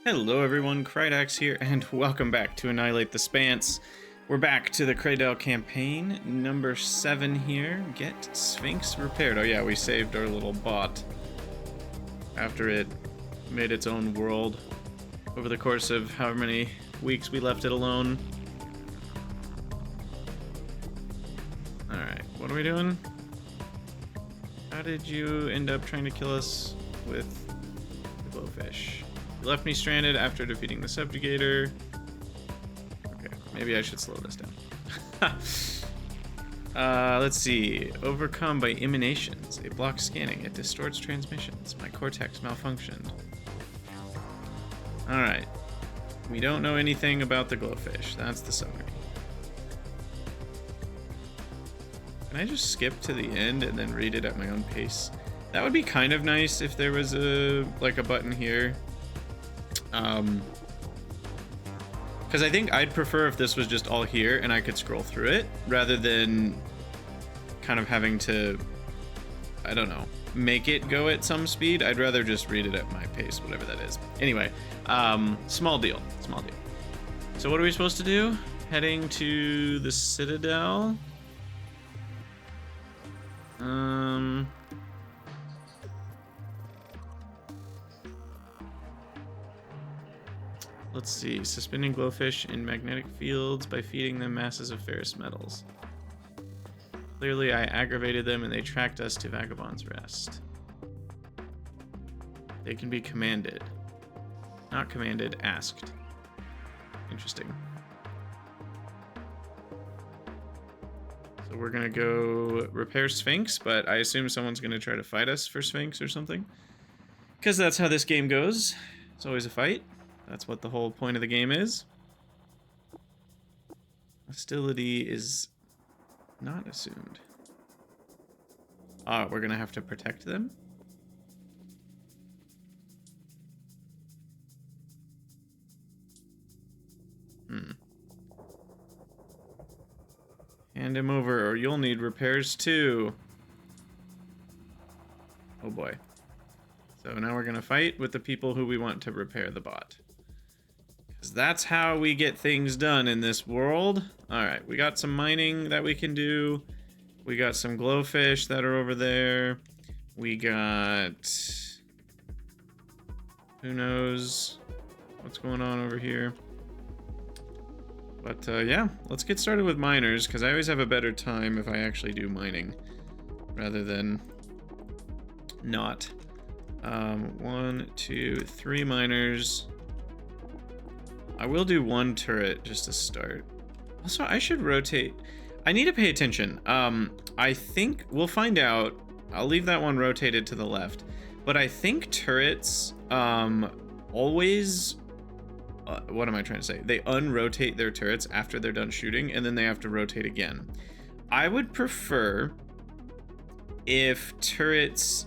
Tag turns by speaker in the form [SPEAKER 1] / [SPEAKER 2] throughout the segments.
[SPEAKER 1] Hello everyone, Kreydell here, and welcome back to Annihilate The Spance. We're back to the Kreydell campaign, number 7 here. Get Sphinx repaired. Oh yeah, we saved our little bot after it made its own world over the course of however many weeks we left it alone. Alright, what are we doing? How did you end up trying to kill us with the glowfish? You left me stranded after defeating the subjugator. Okay, maybe I should slow this down. Let's see. Overcome by emanations. It blocks scanning. It distorts transmissions. My cortex malfunctioned. Alright. We don't know anything about the glowfish. That's the summary. Can I just skip to the end and then read it at my own pace? That would be kind of nice if there was a button here. Because I think I'd prefer if this was just all here and I could scroll through it rather than kind of having to, I don't know, make it go at some speed. I'd rather just read it at my pace, whatever that is. Anyway, small deal. So what are we supposed to do? Heading to the Citadel. Let's see. Suspending glowfish in magnetic fields by feeding them masses of ferrous metals. Clearly, I aggravated them and they tracked us to Vagabond's Rest. They can be commanded. Not commanded, asked. Interesting. So we're gonna go repair Sphinx, but I assume someone's gonna try to fight us for Sphinx or something. Because that's how this game goes. It's always a fight. That's what the whole point of the game is. Hostility is not assumed. We're gonna have to protect them? Hand him over or you'll need repairs too. Oh boy. So now we're gonna fight with the people who we want to repair the bot. Because that's how we get things done in this world. Alright, we got some mining that we can do. We got some glowfish that are over there. We got... who knows what's going on over here. But yeah, let's get started with miners, because I always have a better time if I actually do mining, rather than not. 1, 2, 3 miners. I will do 1 turret just to start. Also, I should rotate. I need to pay attention. I think we'll find out. I'll leave that one rotated to the left. But I think turrets always... what am I trying to say? They unrotate their turrets after they're done shooting, and then they have to rotate again. I would prefer if turrets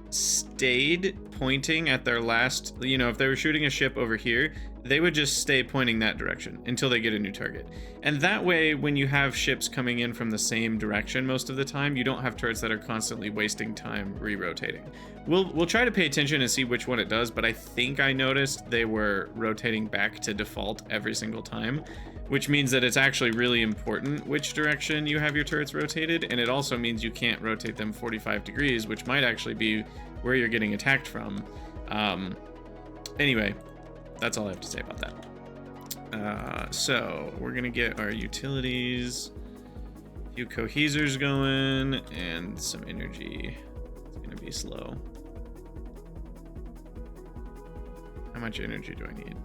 [SPEAKER 1] stayed pointing at their last, you know, if they were shooting a ship over here, they would just stay pointing that direction until they get a new target. And that way, when you have ships coming in from the same direction most of the time, you don't have turrets that are constantly wasting time re-rotating. We'll try to pay attention and see which one it does, but I think I noticed they were rotating back to default every single time, which means that it's actually really important which direction you have your turrets rotated, and it also means you can't rotate them 45 degrees, which might actually be where you're getting attacked from. Anyway, that's all I have to say about that. So we're gonna get our utilities, a few cohesers going, and some energy. It's gonna be slow. How much energy do I need?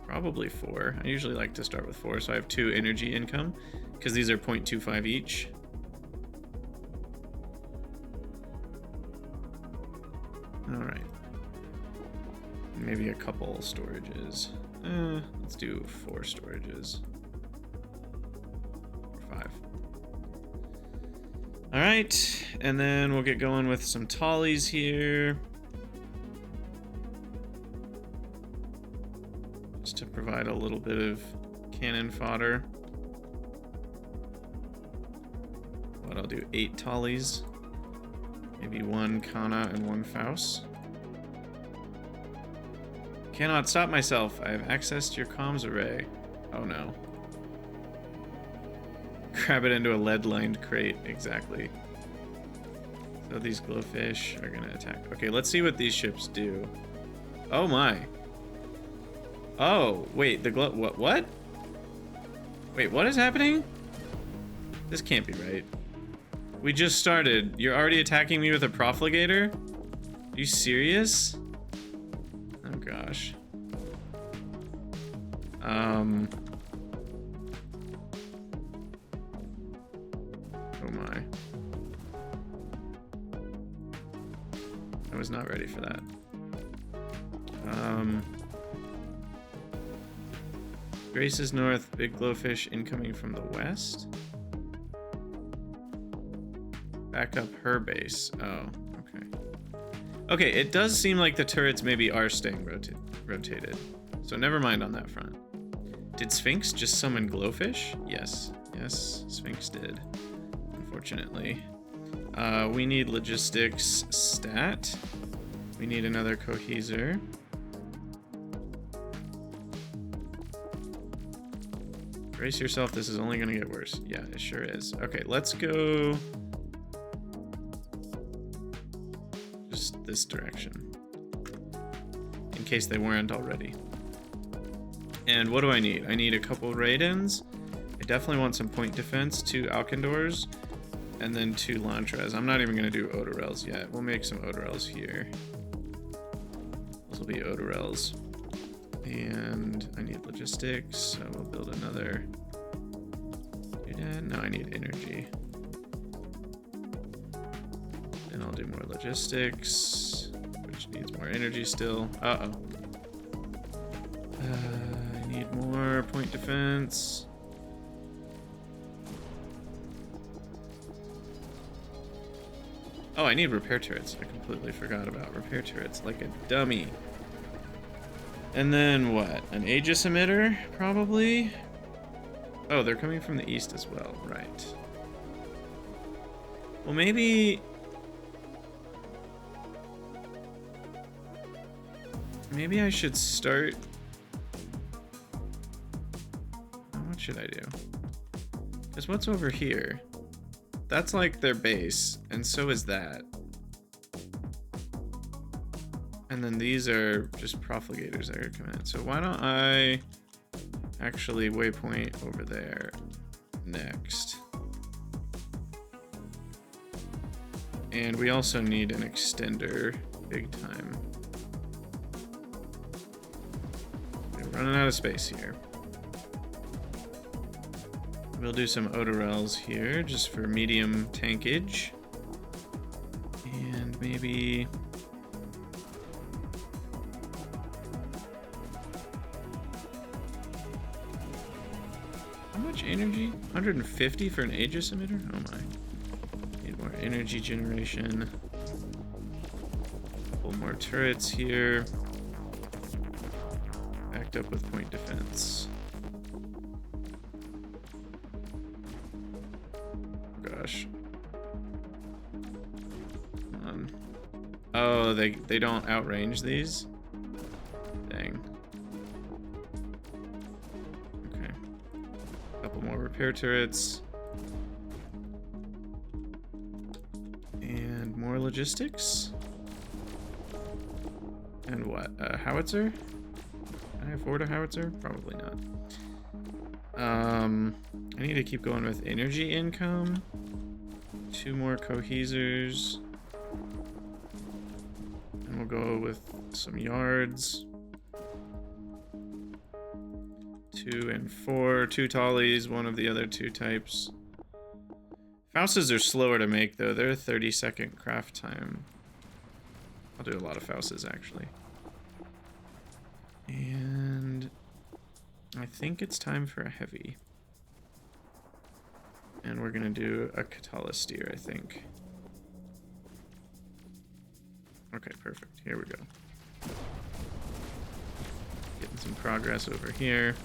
[SPEAKER 1] Probably 4. I usually like to start with 4, so I have 2 energy income, because these are 0.25 each. Alright. Maybe a couple storages. Let's do 4 storages. Or 5. Alright, and then we'll get going with some tallies here. Just to provide a little bit of cannon fodder. But I'll do 8 tallies. Maybe 1 Kana and 1 Faust. Cannot stop myself. I have access to your comms array. Oh no. Grab it into a lead-lined crate. Exactly. So these glowfish are gonna attack. Okay, let's see what these ships do. Oh my. Oh, wait, the glow... What? Wait, what is happening? This can't be right. We just started. You're already attacking me with a profligator? Are you serious? Oh gosh. Oh my. I was not ready for that. Grace is north, big glowfish incoming from the west. Back up her base. Oh, okay. Okay, it does seem like the turrets maybe are staying rotated. So never mind on that front. Did Sphinx just summon glowfish? Yes. Yes, Sphinx did. Unfortunately. We need logistics stat. We need another coheser. Brace yourself, this is only gonna get worse. Yeah, it sure is. Okay, let's go just this direction. In case they weren't already. And what do I need? I need a couple Raidens. I definitely want some point defense, 2 Alcindors, and then 2 Lantras. I'm not even gonna do Odorels yet. We'll make some Odorels here. Those will be Odorels. And I need logistics, so we'll build another. No, I need energy. And I'll do more logistics, which needs more energy still. Uh-oh. I need more point defense. Oh, I need repair turrets. I completely forgot about repair turrets, like a dummy. And then what? An Aegis emitter, probably? Oh, they're coming from the east as well, right. Well, maybe I should start... What should I do? Because what's over here? That's like their base, and so is that. And then these are just profligators that are coming in. So why don't I actually waypoint over there next? And we also need an extender big time. We're running out of space here. We'll do some Odorels here just for medium tankage. And maybe... How much energy? 150 for an Aegis emitter? Oh my. Need more energy generation. Couple more turrets here. Backed up with point defense. Gosh. Come on. Oh, they don't outrange these? Dang. Okay. Couple more repair turrets. And more logistics. And what? A howitzer? Can I afford a howitzer? Probably not. I need to keep going with energy income. 2 more cohesers. And we'll go with some yards. 2 and 4. 2 tallies, one of the other 2 types. Faustas are slower to make though. They're a 30-second craft time. I'll do a lot of Faustas actually. And I think it's time for a heavy. And we're gonna do a Catalysteer, I think. Okay, perfect. Here we go. Getting some progress over here.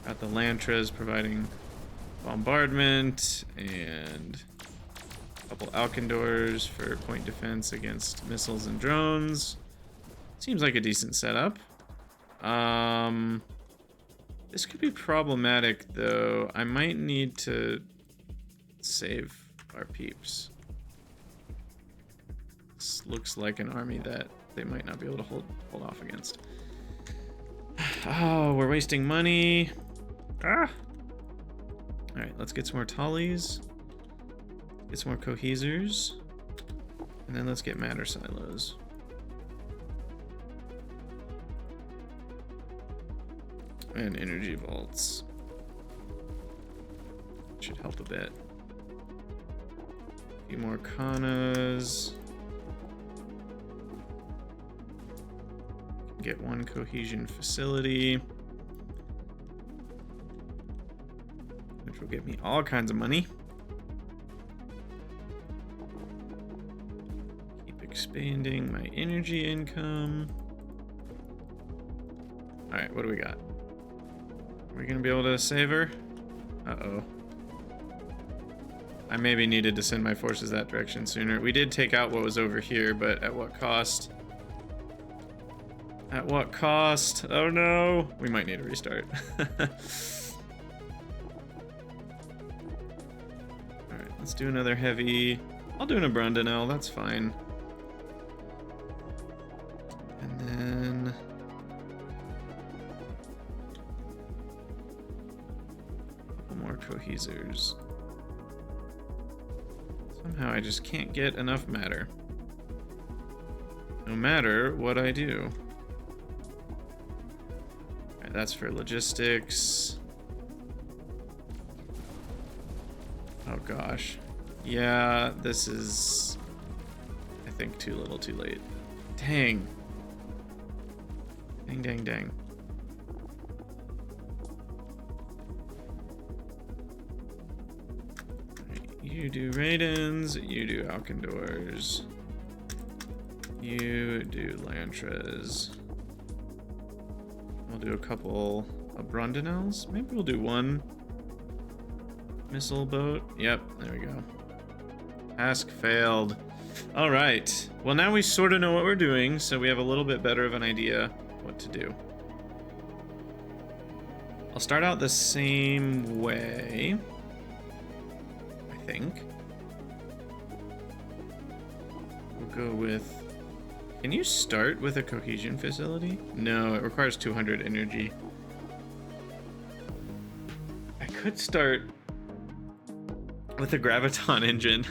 [SPEAKER 1] Got the Lantras providing bombardment and a couple Alcindors for point defense against missiles and drones. Seems like a decent setup. This could be problematic, though. I might need to save our peeps. This looks like an army that they might not be able to hold off against. Oh, we're wasting money. Ah! Alright, let's get some more Tollies. Get some more Cohesers. And then let's get Matter Silos. And Energy Vaults. Should help a bit. A few more Kanas. Get one Cohesion Facility. Which will get me all kinds of money. Keep expanding my energy income. Alright, what do we got? Are we gonna be able to save her? Uh-oh. I maybe needed to send my forces that direction sooner. We did take out what was over here, but at what cost? At what cost? Oh no! We might need a restart. Alright, let's do another heavy. I'll do an Abrundinel, that's fine. And then... more Cohesers. Somehow I just can't get enough matter. No matter what I do. Alright, that's for logistics. Oh gosh. Yeah, this is... I think too little too late. Dang. Dang, dang, dang. You do Raidens, you do Alcindors, you do Lantras. We'll do a couple of Abrundinels. Maybe we'll do one missile boat. Yep, there we go. Task failed. All right. Well, now we sort of know what we're doing, so we have a little bit better of an idea what to do. I'll start out the same way. I think. We'll go with... Can you start with a cohesion facility? No, it requires 200 energy. I could start with a graviton engine.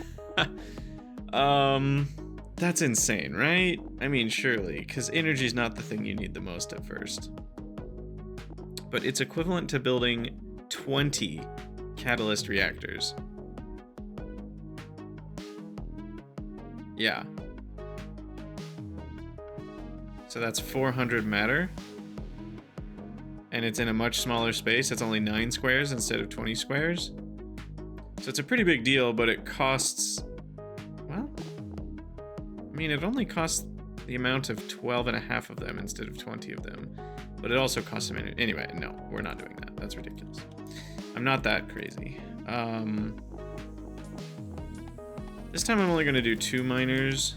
[SPEAKER 1] That's insane, right? I mean, surely, because energy's not the thing you need the most at first. But it's equivalent to building 20 catalyst reactors. Yeah. So that's 400 matter. And it's in a much smaller space. It's only 9 squares instead of 20 squares. So it's a pretty big deal, but it costs... Well... I mean, it only costs the amount of 12 and a half of them instead of 20 of them. But it also costs them... Anyway, no, we're not doing that. That's ridiculous. I'm not that crazy. This time I'm only going to do 2 miners,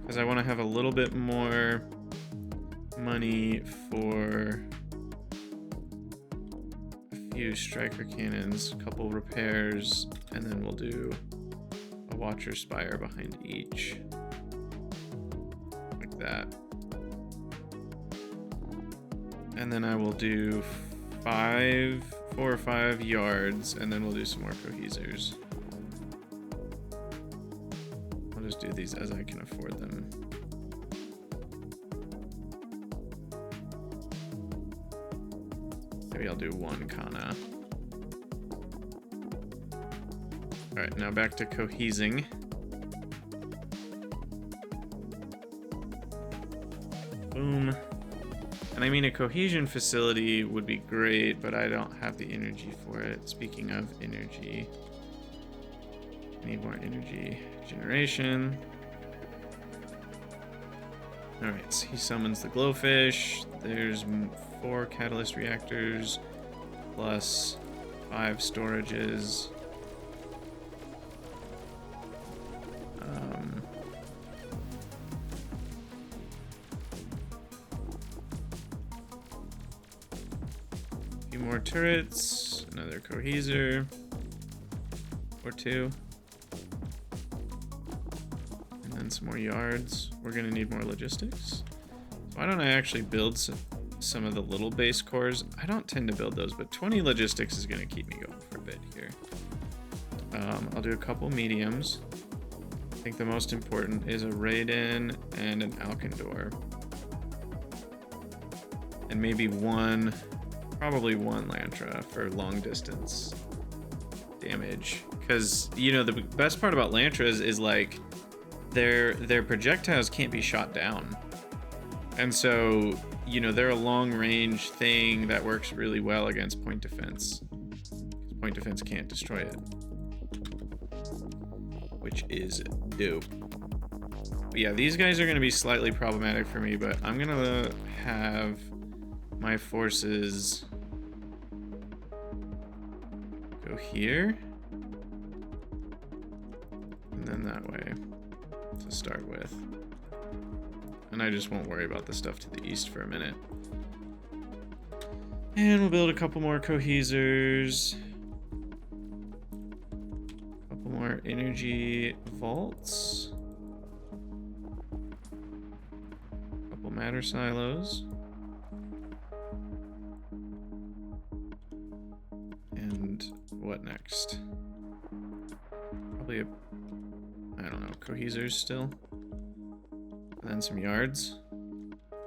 [SPEAKER 1] because I want to have a little bit more money for a few striker cannons, a couple repairs, and then we'll do a watcher spire behind each. Like that. And then I will do 4 or 5 yards, and then we'll do some more cohesers. Just do these as I can afford them. Maybe I'll do 1 Kana. Alright, now back to cohesing. Boom. And I mean, a cohesion facility would be great, but I don't have the energy for it. Speaking of energy, I need more energy generation. Alright, so he summons the glowfish. There's 4 catalyst reactors plus 5 storages. few more turrets, another coheser or two, and then some more yards. We're gonna need more logistics. So why don't I actually build some of the little base cores? I don't tend to build those, but 20 logistics is gonna keep me going for a bit here. I'll do a couple mediums. I think the most important is a Raiden and an Alkindor. And maybe probably one Lantra for long distance damage. Because, you know, the best part about Lantras is like their projectiles can't be shot down. And so, you know, they're a long range thing that works really well against point defense. Point defense can't destroy it, which is dope. But yeah, these guys are going to be slightly problematic for me, but I'm going to have my forces go here and then that way to start with. And I just won't worry about the stuff to the east for a minute. And we'll build a couple more cohesers. A couple more energy vaults. A couple matter silos. And what next? Probably I don't know, cohesers still. And then some yards.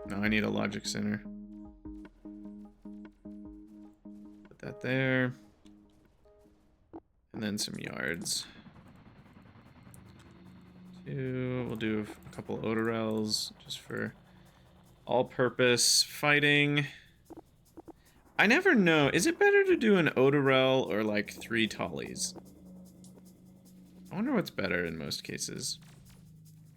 [SPEAKER 1] No, I need a logic center. Put that there. And then some yards. We'll do a couple Odorels just for all-purpose fighting. I never know. Is it better to do an Odorel or like 3 Tallies? I wonder what's better in most cases.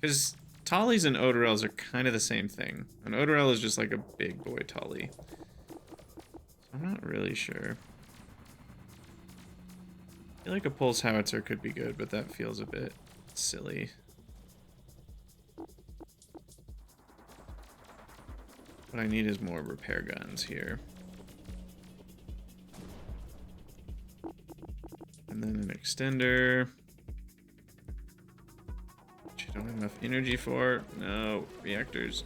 [SPEAKER 1] Because Tallies and Odorels are kind of the same thing. An Odorel is just like a big boy Tallie. I'm not really sure. I feel like a pulse howitzer could be good, but that feels a bit silly. What I need is more repair guns here. And then an extender. Which I don't have enough energy for. No, reactors.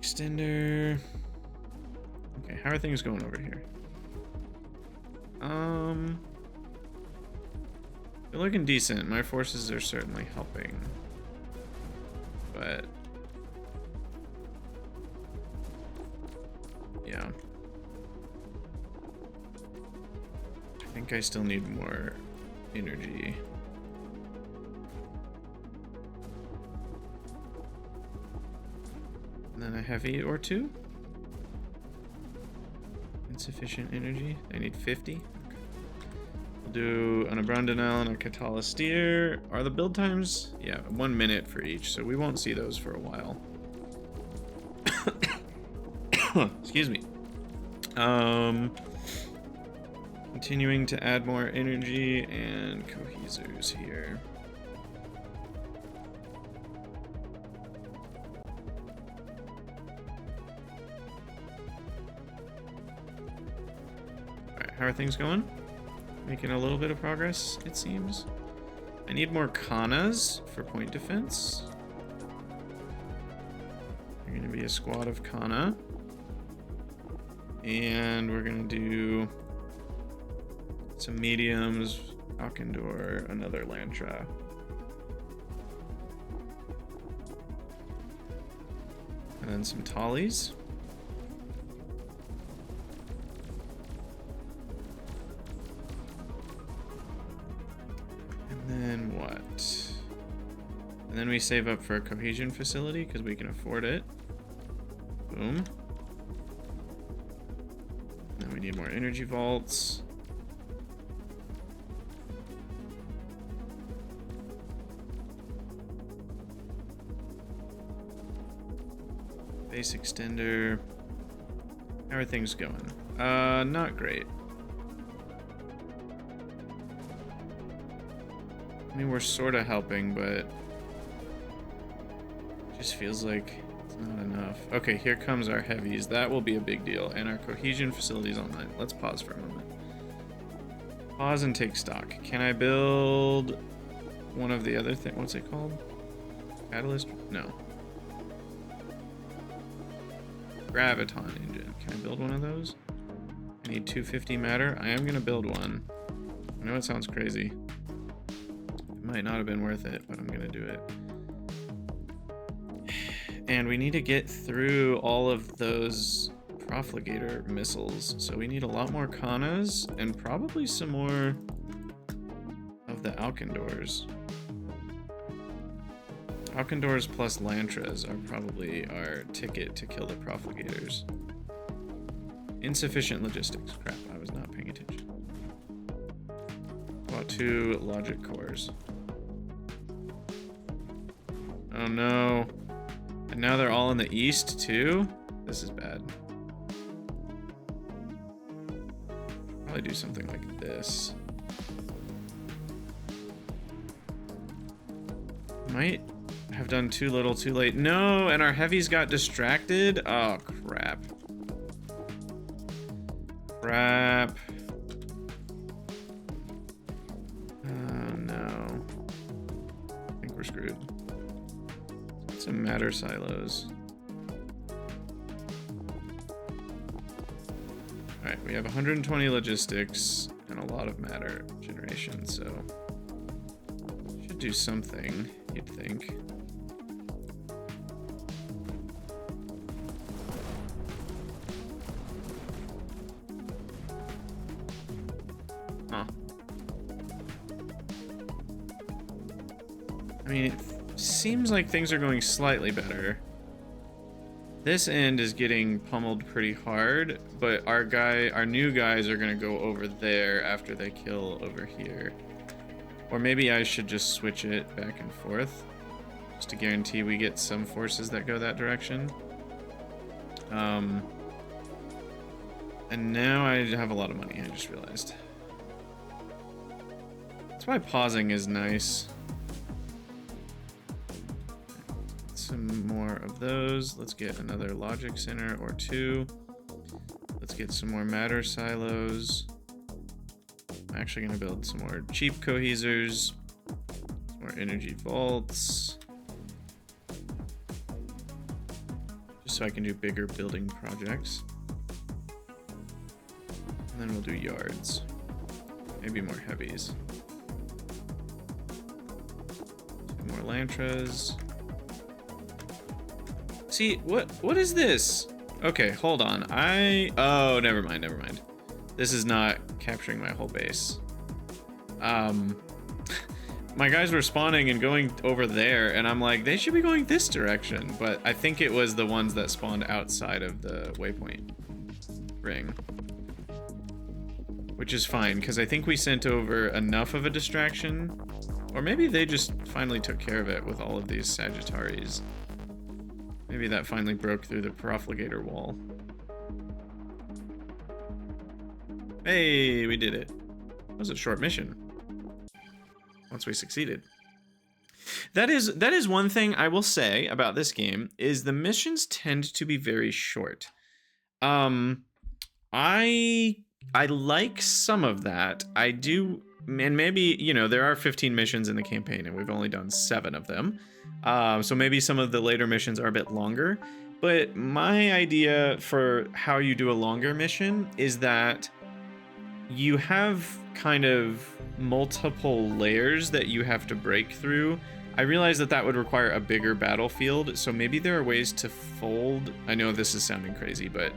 [SPEAKER 1] Extender. Okay, how are things going over here? They're looking decent. My forces are certainly helping. But yeah. I think I still need more energy. And then a heavy or 2. Insufficient energy. I need 50. Okay. We'll do an Abrandonel and a Catalysteer. Are the build times? Yeah, 1 minute for each, so we won't see those for a while. Excuse me. Continuing to add more energy and cohesers here. Alright, how are things going? Making a little bit of progress, it seems. I need more Kanas for point defense. You're gonna be a squad of Kana. And we're gonna do some mediums, Alkindor, another Lantra. And then some Tallies. And then what? And then we save up for a cohesion facility because we can afford it. Boom. Then we need more energy vaults. Base extender. How are things going? Not great. I mean, we're sort of helping, but it just feels like it's Not enough. Okay, here comes our heavies. That will be a big deal. And our cohesion facilities online. Let's pause for a moment. Pause and take stock. Can I build one of the other things? What's it called? Catalyst? No. Graviton engine. Can I build one of those? I need 250 matter. I am going to build one. I know it sounds crazy. It might not have been worth it, but I'm going to do it. And we need to get through all of those profligator missiles. So we need a lot more Kanas and probably some more of the Alkindors. Alkindors plus Lantras are probably our ticket to kill the profligators. Insufficient logistics. Crap, I was not paying attention. About 2 logic cores. Oh no. And now they're all in the east too? This is bad. Probably do something like this. Might have done too little too late. No, and our heavies got distracted. Oh, crap. Crap. Oh, no. I think we're screwed. Some matter silos. Alright, we have 120 logistics and a lot of matter generation, so should do something, you'd think. Huh. I mean, it seems like things are going slightly better. This end is getting pummeled pretty hard, but our new guys are gonna go over there after they kill over here. Or maybe I should just switch it back and forth, just to guarantee we get some forces that go that direction. And now I have a lot of money, I just realized. That's why pausing is nice. Some more of those. Let's get another logic center or 2. Let's get some more matter silos. I'm actually going to build some more cheap cohesers, some more energy vaults, just so I can do bigger building projects. And then we'll do yards, maybe more heavies. Some more lantras. See, what is this? Okay, hold on. Oh, never mind. This is not capturing my whole base. My guys were spawning and going over there, and I'm like, they should be going this direction, but I think it was the ones that spawned outside of the waypoint ring. Which is fine, because I think we sent over enough of a distraction, or maybe they just finally took care of it with all of these Sagittaries. Maybe that finally broke through the profligator wall. Hey, we did it. That was a short mission. Once we succeeded. That is one thing I will say about this game, is the missions tend to be very short. I like some of that. I do, and maybe, you know, there are 15 missions in the campaign and we've only done 7 of them. So maybe some of the later missions are a bit longer, but my idea for how you do a longer mission is that you have kind of multiple layers that you have to break through. I realize that would require a bigger battlefield, so maybe there are ways to fold. I know this is sounding crazy, but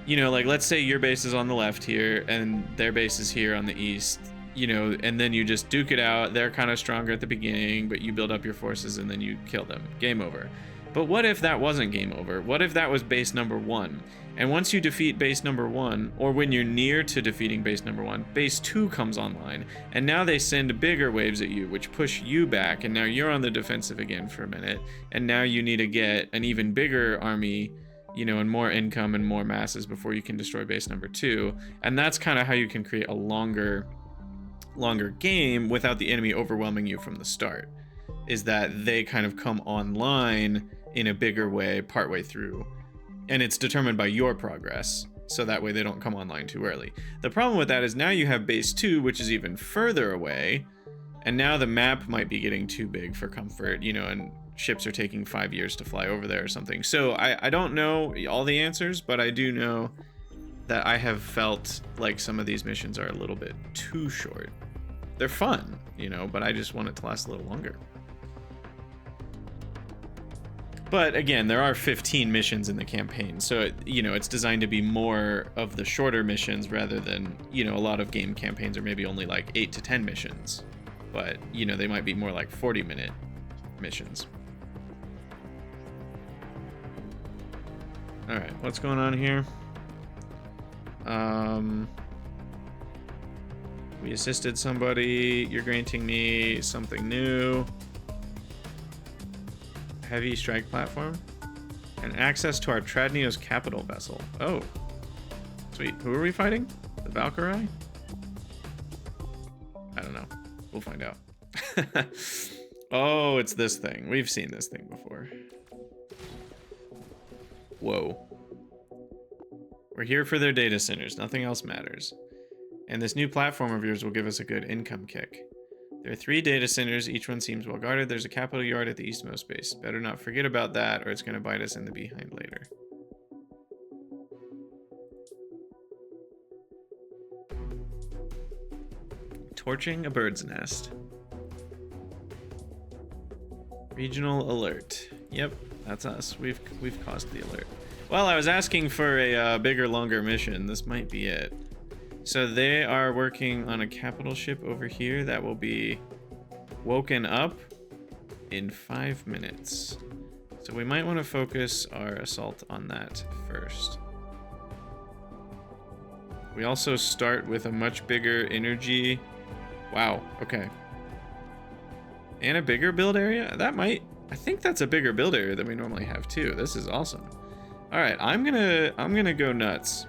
[SPEAKER 1] you know, like let's say your base is on the left here and their base is here on the east. You know, and then you just duke it out. They're kind of stronger at the beginning, but you build up your forces and then you kill them. Game over. But what if that wasn't game over? What if that was base number 1? And once you defeat base number 1, or when you're near to defeating base number 1, base 2 comes online. And now they send bigger waves at you, which push you back. And now you're on the defensive again for a minute. And now you need to get an even bigger army, you know, and more income and more masses before you can destroy base number 2. And that's kind of how you can create a longer game without the enemy overwhelming you from the start, is that they kind of come online in a bigger way partway through. And it's determined by your progress, so that way they don't come online too early. The problem with that is now you have base 2, which is even further away, and now the map might be getting too big for comfort, you know, and ships are taking 5 years to fly over there or something. So I don't know all the answers, but I do know that I have felt like some of these missions are a little bit too short. They're fun, you know, but I just want it to last a little longer. But again, there are 15 missions in the campaign, so you know, it's designed to be more of the shorter missions rather than, you know, a lot of game campaigns are maybe only like 8 to 10 missions, but you know, they might be more like 40-minute missions. All right, what's going on here? We assisted somebody. You're granting me something new. Heavy strike platform and access to our Tradneo's capital vessel. Oh, sweet. Who are we fighting? The Valkyrie? I don't know. We'll find out. Oh, it's this thing. We've seen this thing before. Whoa. We're here for their data centers. Nothing else matters. And this new platform of yours will give us a good income kick. There are 3 data centers, each one seems well guarded. There's a capital yard at the eastmost base. Better not forget about that, or it's going to bite us in the behind later. Torching a bird's nest. Regional alert. Yep, that's us. We've caused the alert. Well, I was asking for a bigger, longer mission. This might be it. So they are working on a capital ship over here that will be woken up in 5 minutes. So we might want to focus our assault on that first. We also start with a much bigger energy. Wow, okay. And a bigger build area? That might, I think that's a bigger build area than we normally have too. This is awesome. All right, I'm gonna go nuts.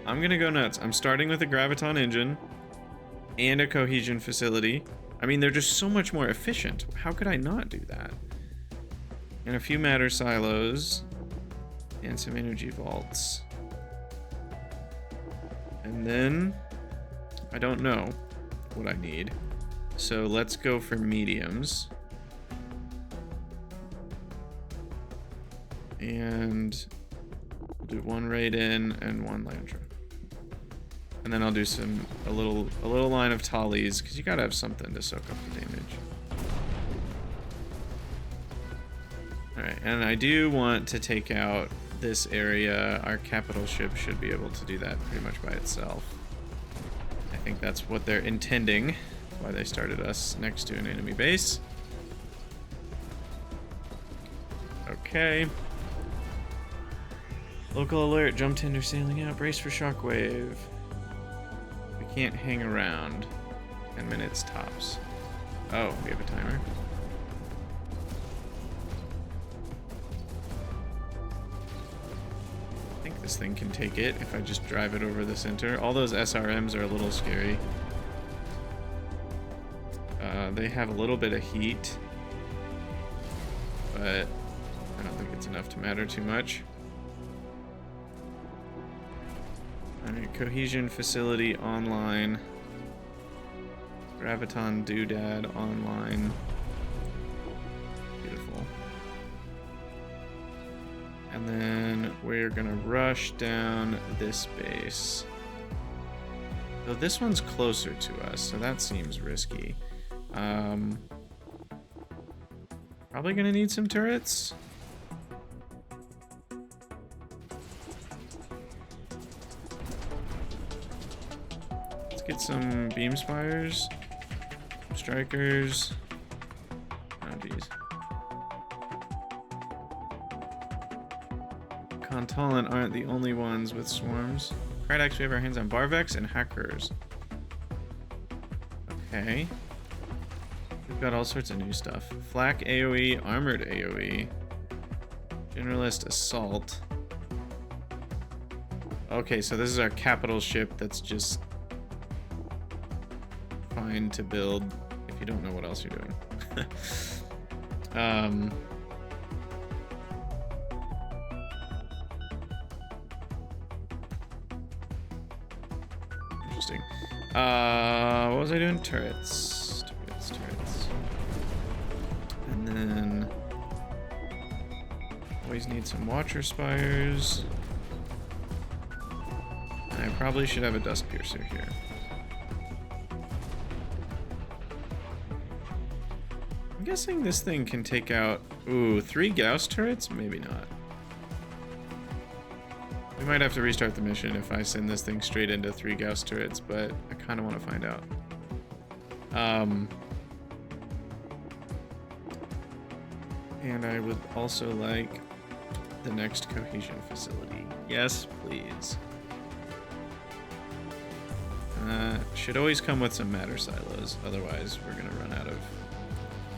[SPEAKER 1] I'm starting with a graviton engine and a cohesion facility. I mean, they're just so much more efficient. How could I not do that? And a few matter silos and some energy vaults. And then I don't know what I need. So let's go for mediums. And we'll do 1 raid in and 1 Lantern. And then I'll do a little line of tallies, because you gotta have something to soak up the damage. Alright, and I do want to take out this area. Our capital ship should be able to do that pretty much by itself. I think that's what they're intending. That's why they started us next to an enemy base. Okay. Local alert, jump tender sailing out, brace for shockwave. We can't hang around. 10 minutes tops. Oh, we have a timer. I think this thing can take it if I just drive it over the center. All those SRMs are a little scary. They have a little bit of heat, but I don't think it's enough to matter too much. Alright, cohesion facility online. Graviton doodad online. Beautiful. And then we're gonna rush down this base. So this one's closer to us, so that seems risky. Probably gonna need some turrets. Let's get some beam spires, strikers. Oh geez. Kontalan aren't the only ones with swarms. Kreydell, we have our hands on Barvex and hackers. Okay. We've got all sorts of new stuff. Flak AoE, armored AoE, generalist assault. Okay, so this is our capital ship that's just fine to build if you don't know what else you're doing. Interesting. What was I doing? Turrets. And then always need some Watcher Spires. I probably should have a Dust Piercer here. I'm guessing this thing can take out, 3 Gauss turrets? Maybe not. We might have to restart the mission if I send this thing straight into 3 Gauss turrets, but I kind of want to find out. And I would also like the next cohesion facility. Yes, please. Should always come with some matter silos, otherwise we're gonna run out of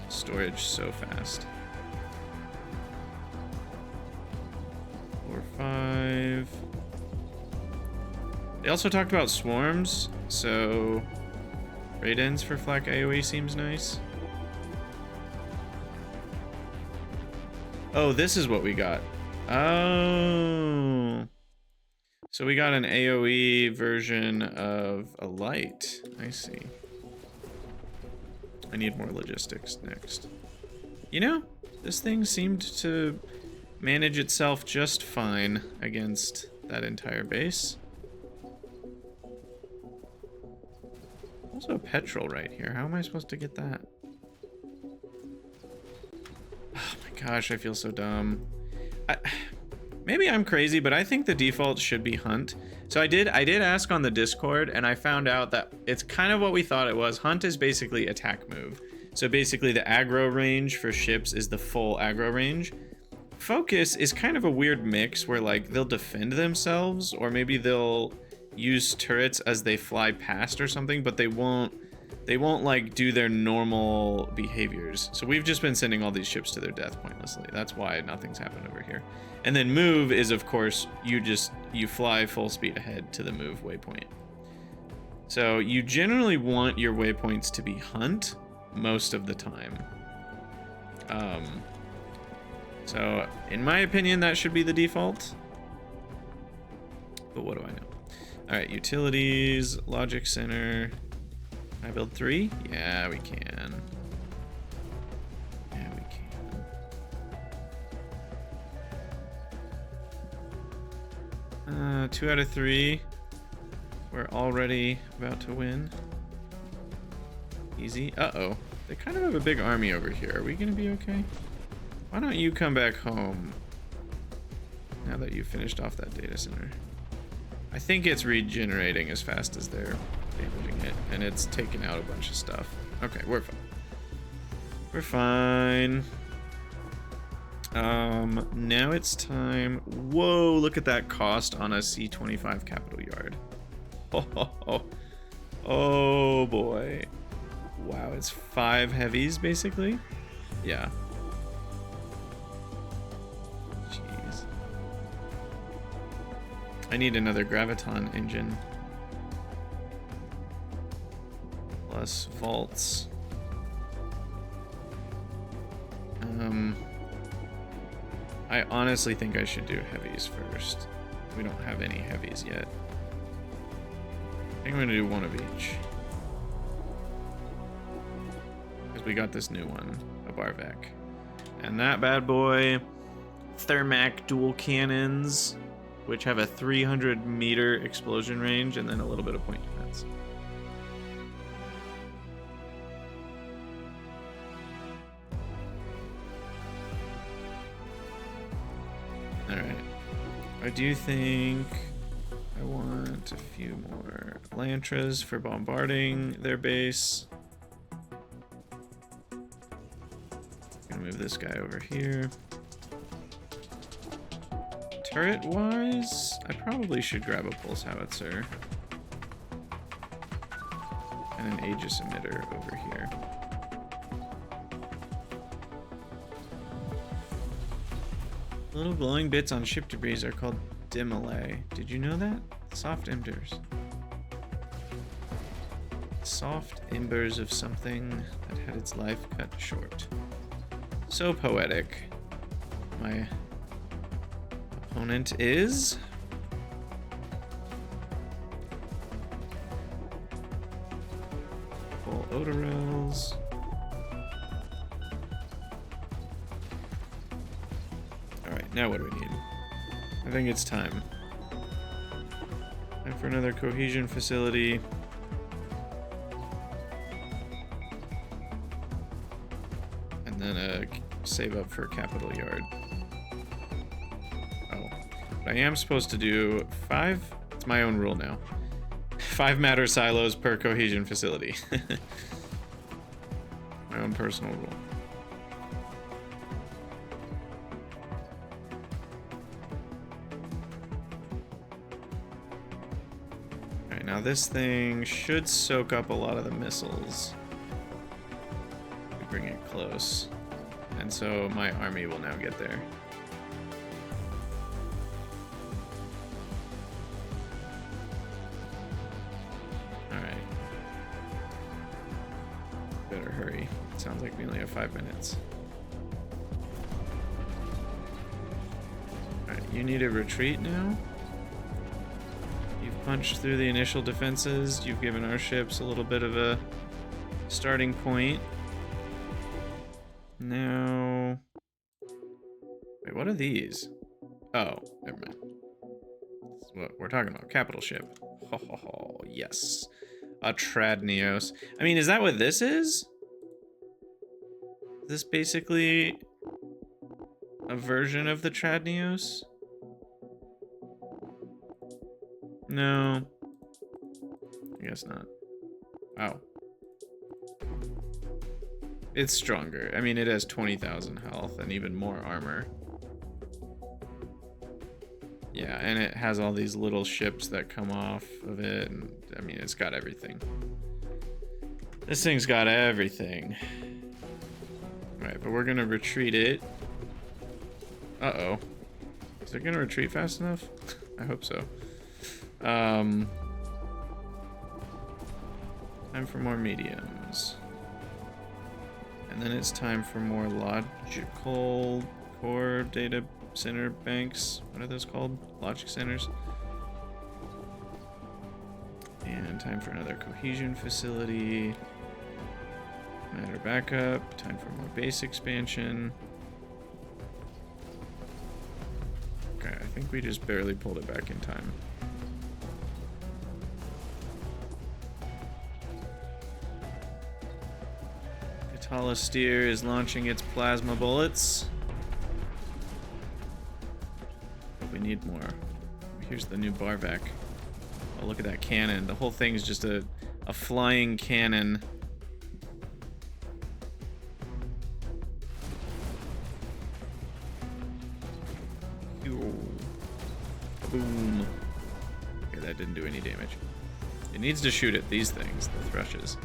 [SPEAKER 1] storage so fast. 4, 5. They also talked about swarms, so raid-ins for flak AoE seems nice. Oh, this is what we got. Oh. So we got an AoE version of a light. I see. I need more logistics next. You know, this thing seemed to manage itself just fine against that entire base. Also a petrol right here. How am I supposed to get that? Oh my gosh, I feel so dumb. Maybe I'm crazy, but I think the default should be hunt. So I did ask on the Discord, and I found out that it's kind of what we thought it was. Hunt is basically attack move. So basically the aggro range for ships is the full aggro range. Focus is kind of a weird mix where like they'll defend themselves, or maybe they'll use turrets as they fly past or something, but they won't like do their normal behaviors. So we've just been sending all these ships to their death pointlessly. That's why nothing's happened over here. And then move is, of course, you fly full speed ahead to the move waypoint. So you generally want your waypoints to be hunt most of the time. So in my opinion, that should be the default. But what do I know? All right, utilities, logic center. Can I build 3? Yeah, we can. Yeah, we can. 2 out of 3. We're already about to win. Easy. Uh-oh. They kind of have a big army over here. Are we gonna be okay? Why don't you come back home now that you've finished off that data center? I think it's regenerating as fast as they're damaging it, and it's taking out a bunch of stuff. Okay, we're fine. We're fine. Now it's time. Whoa, look at that cost on a C25 capital yard. Oh boy. Wow, it's 5 heavies basically. Yeah. Jeez. I need another graviton engine. Plus vaults. I honestly think I should do heavies first. We don't have any heavies yet. I think I'm gonna do 1 of each. Because we got this new one, a Barvac. And that bad boy, Thermac dual cannons, which have a 300-meter explosion range and then a little bit of point defense. Alright. I do think I want a few more Lantras for bombarding their base. Gonna move this guy over here. Turret-wise, I probably should grab a pulse howitzer. And an Aegis emitter over here. Little glowing bits on ship debris are called dimmelay. Did you know that? Soft embers. Soft embers of something that had its life cut short. So poetic. My opponent is... full Odorels. Alright, now what do we need? I think it's time. Time for another cohesion facility. And then a save up for capital yard. Oh. But I am supposed to do 5? It's my own rule now. 5 matter silos per cohesion facility. My own personal rule. Alright, now this thing should soak up a lot of the missiles. We bring it close. And so my army will now get there. Better hurry. Sounds like we only have 5 minutes. Alright, you need a retreat now. You've punched through the initial defenses. You've given our ships a little bit of a starting point. Now... Wait, what are these? Oh, never mind. That's what we're talking about. Capital ship. Ho ho ho, yes. A Tradneos. I mean, is that what this is? Is this basically a version of the Tradneos? No. I guess not. Wow. It's stronger. I mean, it has 20,000 health and even more armor. Yeah, and it has all these little ships that come off of it, and I mean, it's got everything. This thing's got everything. Alright, but we're gonna retreat it. Uh-oh. Is it gonna retreat fast enough? I hope so. Time for more mediums. And then it's time for more logical core data center banks. What are those called? Logic centers. And time for another cohesion facility. Matter backup. Time for more base expansion. Okay, I think we just barely pulled it back in time. Italisteer is launching its plasma bullets. But we need more. Here's the new Barvac. Oh, look at that cannon. The whole thing's just a flying cannon. Boom. Okay, that didn't do any damage. It needs to shoot at these things, the thrushes.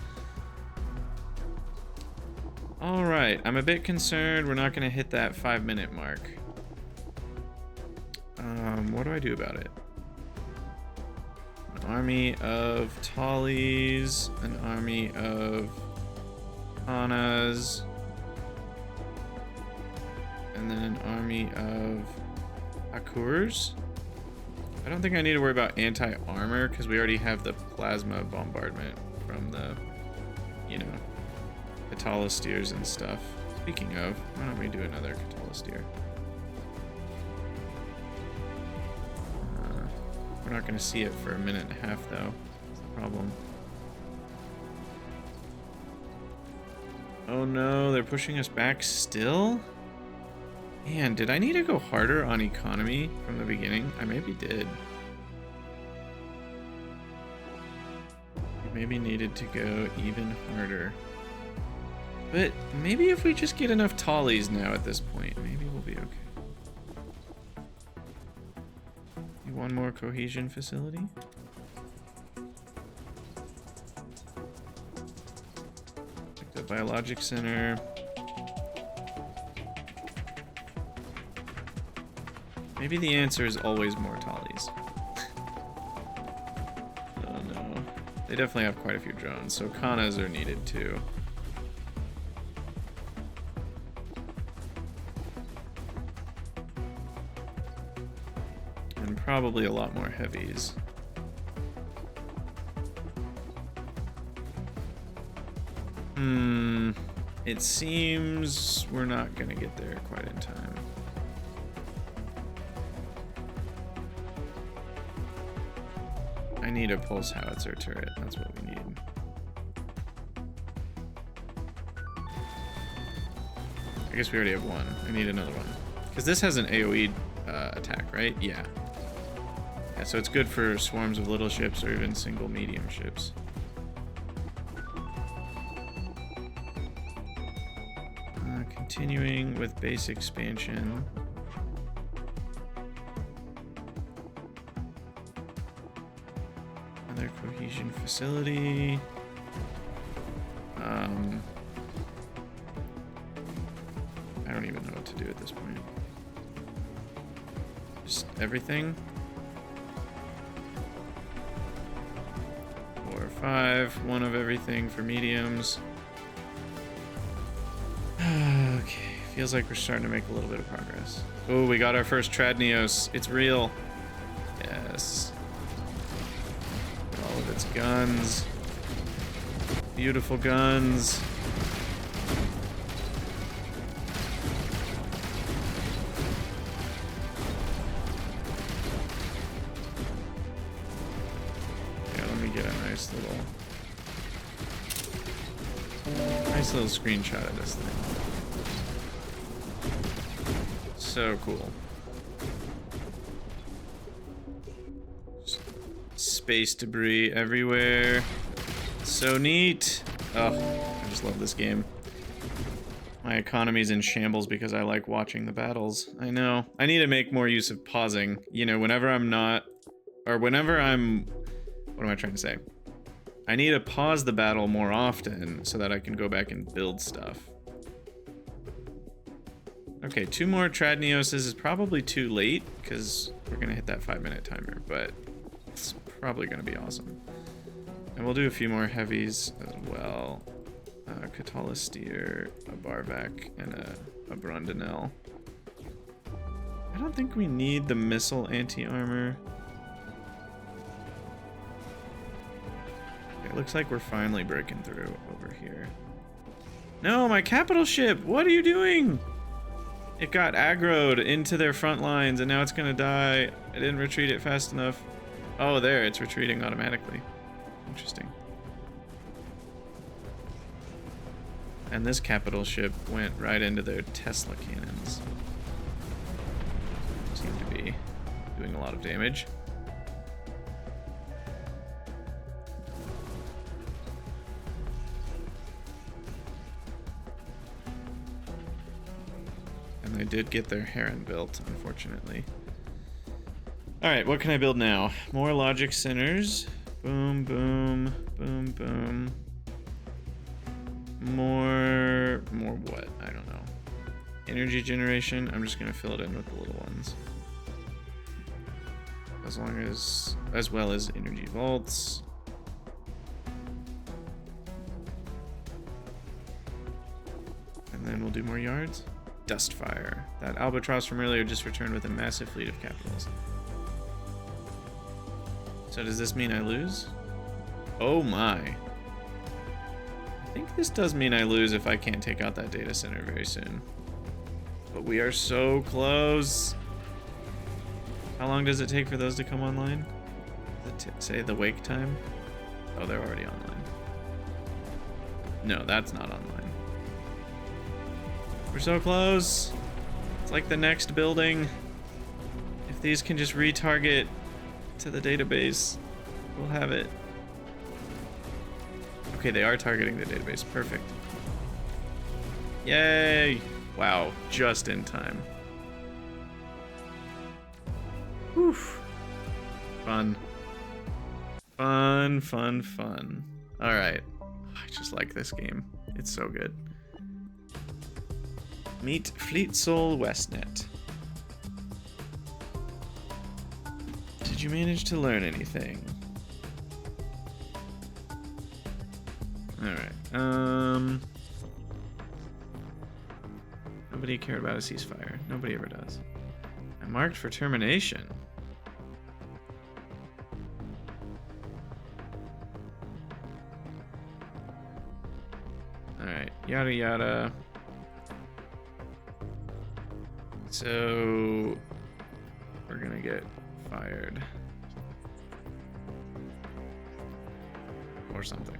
[SPEAKER 1] Alright, I'm a bit concerned we're not going to hit that 5-minute mark. What do I do about it? An army of Tallies, an army of Hanas, and then an army of Akurs. I don't think I need to worry about anti-armor because we already have the plasma bombardment from the, you know, Catalisteers and stuff. Speaking of, why don't we do another Catalisteer? We're not going to see it for a minute and a half, though. That's the problem. Oh no, they're pushing us back still? Man, did I need to go harder on economy from the beginning? I maybe did. Maybe needed to go even harder. But maybe if we just get enough Tallies now at this point, maybe we'll be okay. One more cohesion facility. Like the biologic center. Maybe the answer is always more Tallies. Oh no. They definitely have quite a few drones, so Kanas are needed too. And probably a lot more heavies. It seems we're not gonna get there quite in time. I need a pulse howitzer turret, that's what we need. I guess we already have one. I need another one. Because this has an AoE attack, right? Yeah. Yeah, so it's good for swarms of little ships or even single medium ships. Continuing with base expansion. Another cohesion facility. I don't even know what to do at this point. Just everything. 4 or 5, one of everything for mediums. Okay, feels like we're starting to make a little bit of progress. Oh, we got our first Tradneos. It's real. Yes. All of its guns. Beautiful guns. Yeah, let me get a nice little screenshot of this thing. So cool. Space debris everywhere. So neat. Oh, I just love this game. My economy's in shambles because I like watching the battles. I know. I need to make more use of pausing. You know, whenever I'm not... Or whenever I'm... What am I trying to say? I need to pause the battle more often so that I can go back and build stuff. Okay, 2 more Tradneoses is probably too late because we're gonna hit that 5-minute timer, but it's probably gonna be awesome. And we'll do a few more heavies as well. Catalisteer, a Barvac, and a Brundinel. I don't think we need the missile anti-armor. It looks like we're finally breaking through over here. No, my capital ship! What are you doing? It got aggroed into their front lines and now it's gonna die. I didn't retreat it fast enough. Oh, there, it's retreating automatically. Interesting. And this capital ship went right into their Tesla cannons. Seem to be doing a lot of damage. And they did get their Heron built, unfortunately. Alright, what can I build now? More logic centers. Boom, boom, boom, boom. More what? I don't know. Energy generation. I'm just gonna fill it in with the little ones. As well as energy vaults. And then we'll do more yards. Dustfire. That albatross from earlier just returned with a massive fleet of capitals. So does this mean I lose? Oh my. I think this does mean I lose if I can't take out that data center very soon. But we are so close. How long does it take for those to come online? Does it say the wake time? Oh, they're already online. No, that's not online. We're so close. It's like the next building. If these can just retarget to the database, we'll have it. Okay, they are targeting the database. Perfect. Yay! Wow, just in time. Whew. Fun. Fun, fun, fun. Alright. I just like this game. It's so good. Meet Fleet Soul Westnet. Did you manage to learn anything? Alright, nobody cared about a ceasefire. Nobody ever does. I marked for termination. yada yada. So we're gonna get fired. Or something.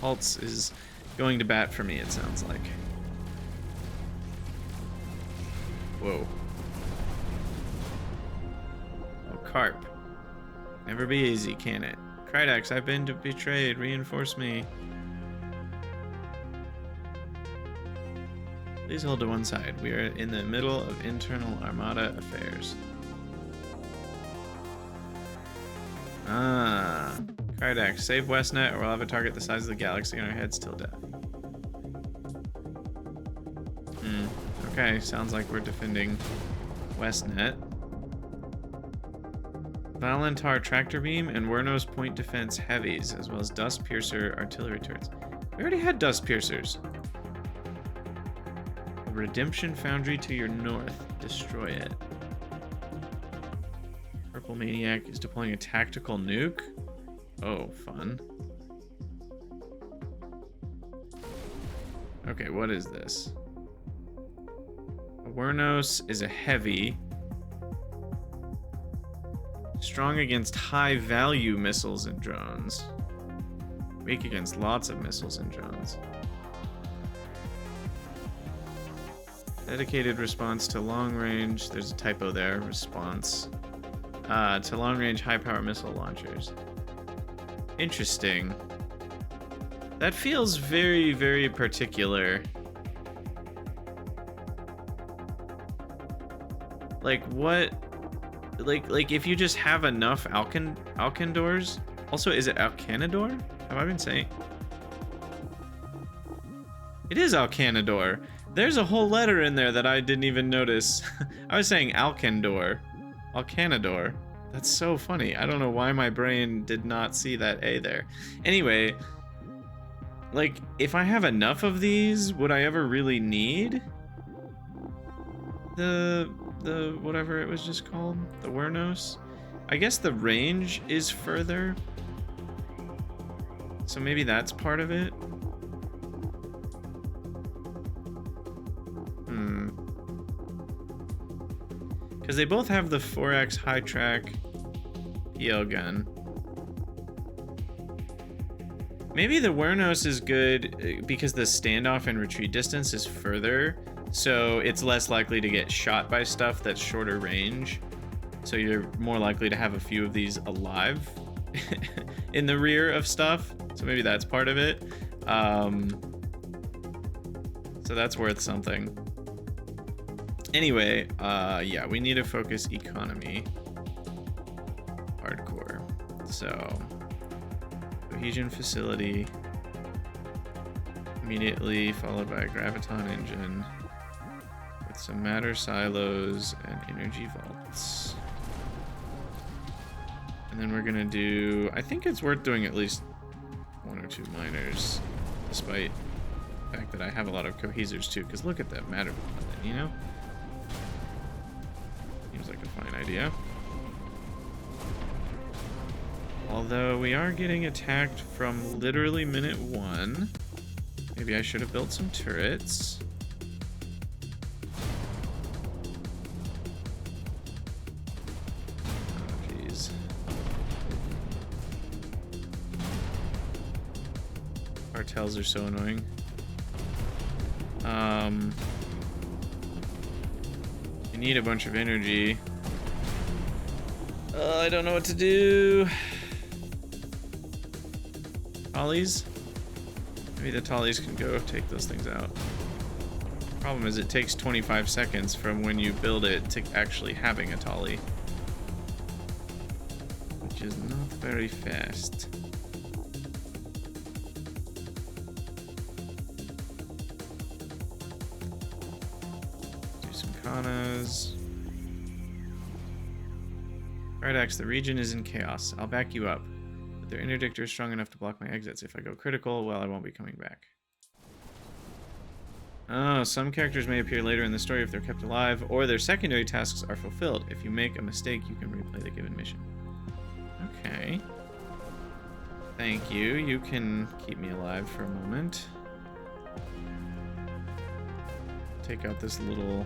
[SPEAKER 1] Haltz is going to bat for me, it sounds like. Whoa. Oh, carp. Never be easy, can it? Kreydell, I've been betrayed. Reinforce me. Please hold to one side. We are in the middle of internal Armada affairs. Ah. Kreydell, save Westnet or we'll have a target the size of the galaxy on our heads till death. Okay, sounds like we're defending Westnet. Valentar Tractor Beam and Wernos Point Defense Heavies, as well as Dust Piercer Artillery Turrets. We already had Dust Piercers. A Redemption Foundry to your north. Destroy it. Purple Maniac is deploying a tactical nuke. Oh, fun. Okay, what is this? A Wernos is a heavy. Strong against high-value missiles and drones. Weak against lots of missiles and drones. Dedicated response to long-range... There's a typo there. Response. To long-range high-power missile launchers. Interesting. That feels very, very particular. Like, what... Like if you just have enough Alcandors. Also, is it Alcanador? Have I been saying? It is Alcanador. There's a whole letter in there that I didn't even notice. I was saying Alcandor. Alcanador. That's so funny. I don't know why my brain did not see that A there. Anyway, like if I have enough of these, would I ever really need the whatever it was just called, the Wernos? I guess the range is further, so maybe that's part of it. Because they both have the 4x high track PL gun. Maybe the Wernos is good because the standoff and retreat distance is further, so it's less likely to get shot by stuff that's shorter range. So you're more likely to have a few of these alive in the rear of stuff. So maybe that's part of it. So that's worth something. Anyway, yeah, we need to focus economy. Hardcore. So, cohesion facility. Immediately followed by a graviton engine. With some matter silos and energy vaults. And then we're gonna do, I think it's worth doing at least 1 or 2 miners, despite the fact that I have a lot of cohesers too, because look at that matter, you know? Seems like a fine idea. Although we are getting attacked from literally minute 1. Maybe I should have built some turrets. Cartels are so annoying. You need a bunch of energy. I don't know what to do. Tollies? Maybe the Tollies can go take those things out. Problem is it takes 25 seconds from when you build it to actually having a Tolly. Which is not very fast. Kreydell, the region is in chaos. I'll back you up. But their interdictor is strong enough to block my exits. If I go critical, well, I won't be coming back. Oh, some characters may appear later in the story if they're kept alive, or their secondary tasks are fulfilled. If you make a mistake, you can replay the given mission. Okay. Thank you. You can keep me alive for a moment. Take out this little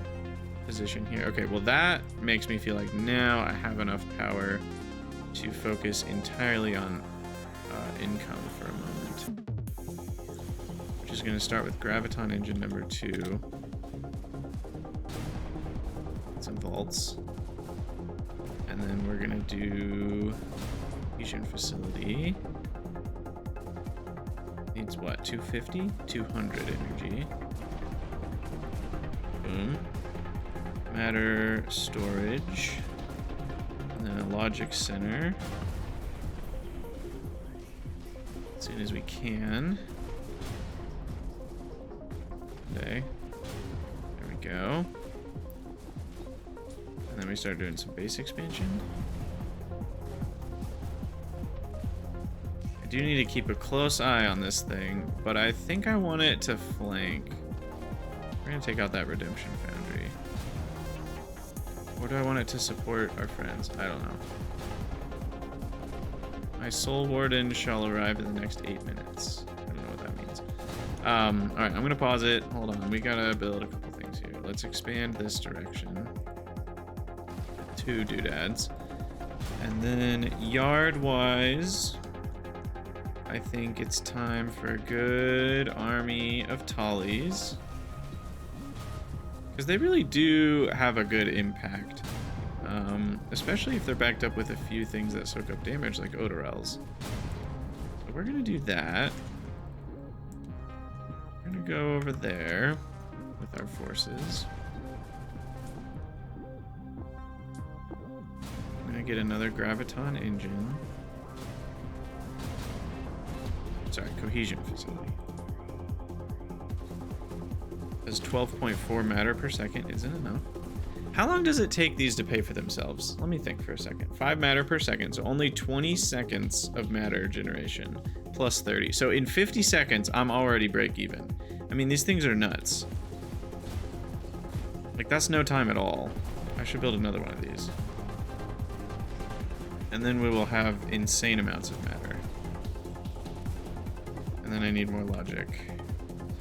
[SPEAKER 1] position here. Okay, well that makes me feel like now I have enough power to focus entirely on income for a moment. Which is going to start with Graviton Engine number 2. Some vaults. And then we're going to do Fusion Facility. Needs what? 250? 200 energy. Boom. Matter storage. And then a logic center. As soon as we can. Okay. There we go. And then we start doing some base expansion. I do need to keep a close eye on this thing, but I think I want it to flank. We're gonna take out that Redemption Foundry. Or do I want it to support our friends? I don't know. My Soul Warden shall arrive in the next 8 minutes. I don't know what that means. Alright, I'm gonna pause it. Hold on, we gotta build a couple things here. Let's expand this direction. 2 doodads. And then yard-wise, I think it's time for a good army of Tallies. Because they really do have a good impact. Especially if they're backed up with a few things that soak up damage, like Odorels. So we're going to do that. We're going to go over there with our forces. I'm going to get another Graviton Engine. Sorry, Cohesion Facility. Does 12.4 matter per second isn't enough. How long does it take these to pay for themselves? Let me think for a second. 5 matter per second, so only 20 seconds of matter generation, plus 30. So in 50 seconds, I'm already break even. I mean, these things are nuts. Like, that's no time at all. I should build another one of these. And then we will have insane amounts of matter. And then I need more logic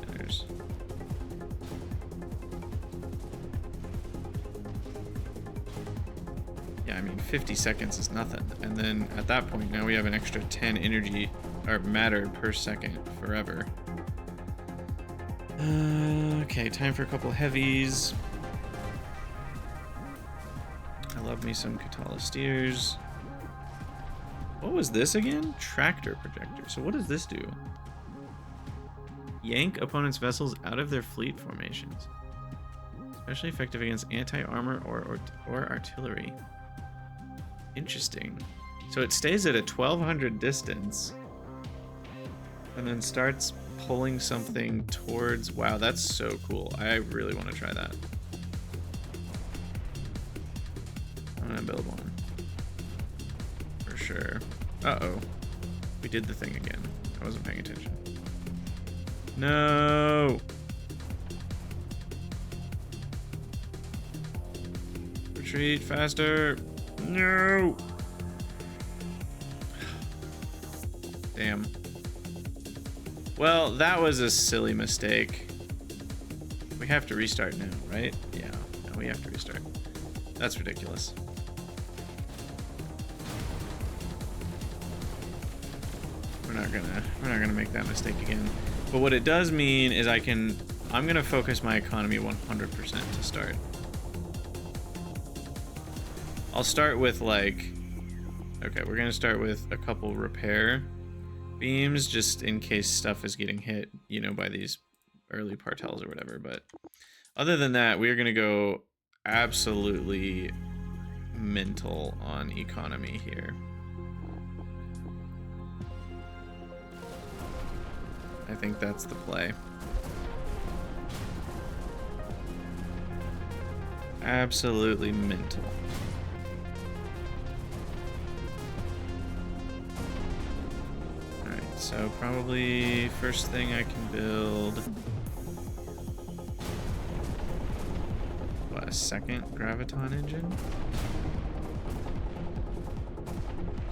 [SPEAKER 1] centers. Yeah, I mean, 50 seconds is nothing. And then at that point, now we have an extra 10 energy or matter per second forever. Okay, time for a couple heavies. I love me some Catalysteers. What was this again? Tractor projector. So what does this do? Yank opponents' vessels out of their fleet formations. Especially effective against anti-armor or artillery. Interesting. So it stays at a 1200 distance and then starts pulling something towards... Wow, that's so cool. I really want to try that. I'm gonna build one. For sure. Uh-oh. We did the thing again. I wasn't paying attention. No! Retreat faster! No! Damn. Well, that was a silly mistake. We have to restart now, right? Yeah, no, we have to restart. That's ridiculous. We're not gonna make that mistake again. But what it does mean is I'm gonna focus my economy 100% to start. I'll start with like, okay, we're gonna start with a couple repair beams just in case stuff is getting hit, you know, by these early partels or whatever. But other than that, we're gonna go absolutely mental on economy here. I think that's the play. Absolutely mental. Alright, so probably first thing I can build... What, a second Graviton engine?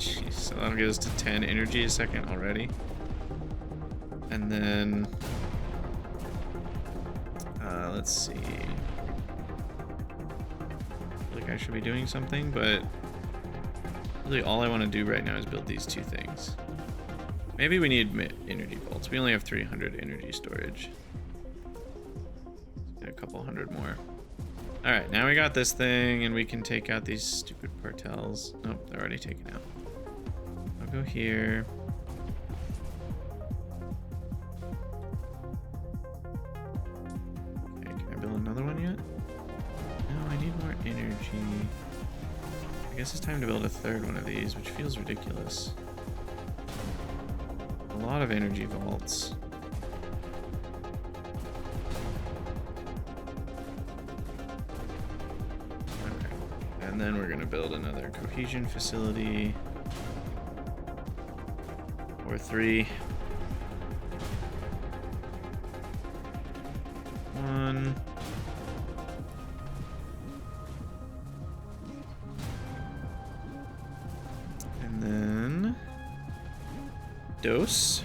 [SPEAKER 1] Jeez, so that'll get us to 10 energy a second already. And then, let's see. I feel like I should be doing something, but really all I want to do right now is build these two things. Maybe we need energy vaults. We only have 300 energy storage. Let's get a couple hundred more. All right, now we got this thing, and we can take out these stupid partels. Nope, they're already taken out. I'll go here. Okay, can I build another one yet? No, I need more energy. I guess it's time to build a third one of these, which feels ridiculous. A lot of energy vaults. And then we're gonna build another cohesion facility. Or 3. 1. And then dose.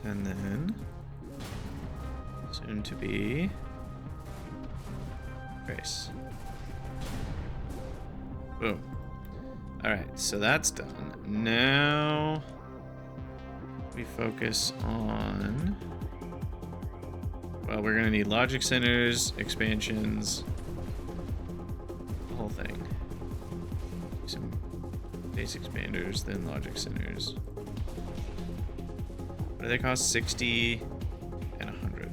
[SPEAKER 1] And then soon to be Grace. Boom. Alright, so that's done. Now we focus on, well, we're gonna need logic centers, expansions, the whole thing. Some base expanders, then logic centers. What do they cost? 60 and 100.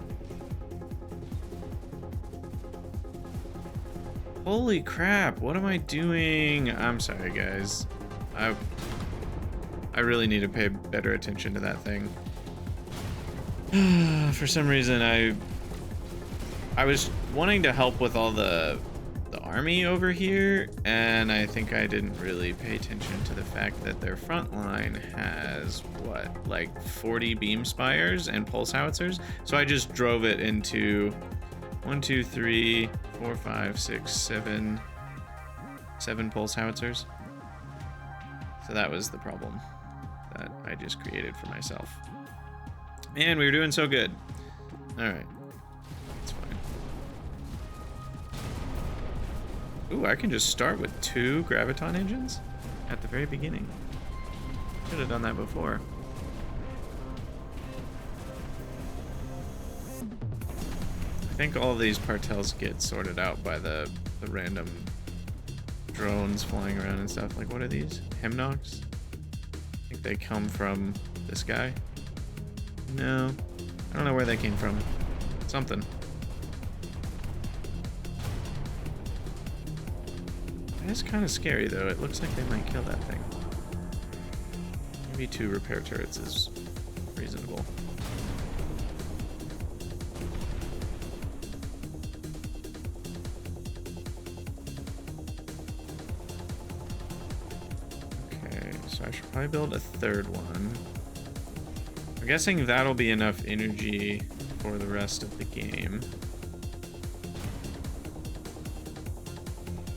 [SPEAKER 1] Holy crap, what am I doing? I'm sorry, guys. I really need to pay better attention to that thing. For some reason, I was wanting to help with all the army over here, and I think I didn't really pay attention to the fact that their front line has, what, like 40 beam spires and pulse howitzers? So I just drove it into 1, 2, 3, 4, 5, 6, 7 pulse howitzers. So that was the problem that I just created for myself. And we were doing so good. All right, that's fine. Ooh, I can just start with 2 graviton engines at the very beginning. Could have done that before. I think all these partels get sorted out by the random drones flying around and stuff. Like, what are these? Hemnox? I think they come from this guy. No, I don't know where they came from. Something. It's kind of scary though. It looks like they might kill that thing. Maybe 2 repair turrets is reasonable. Okay, so I should probably build a 3rd one. I'm guessing that'll be enough energy for the rest of the game.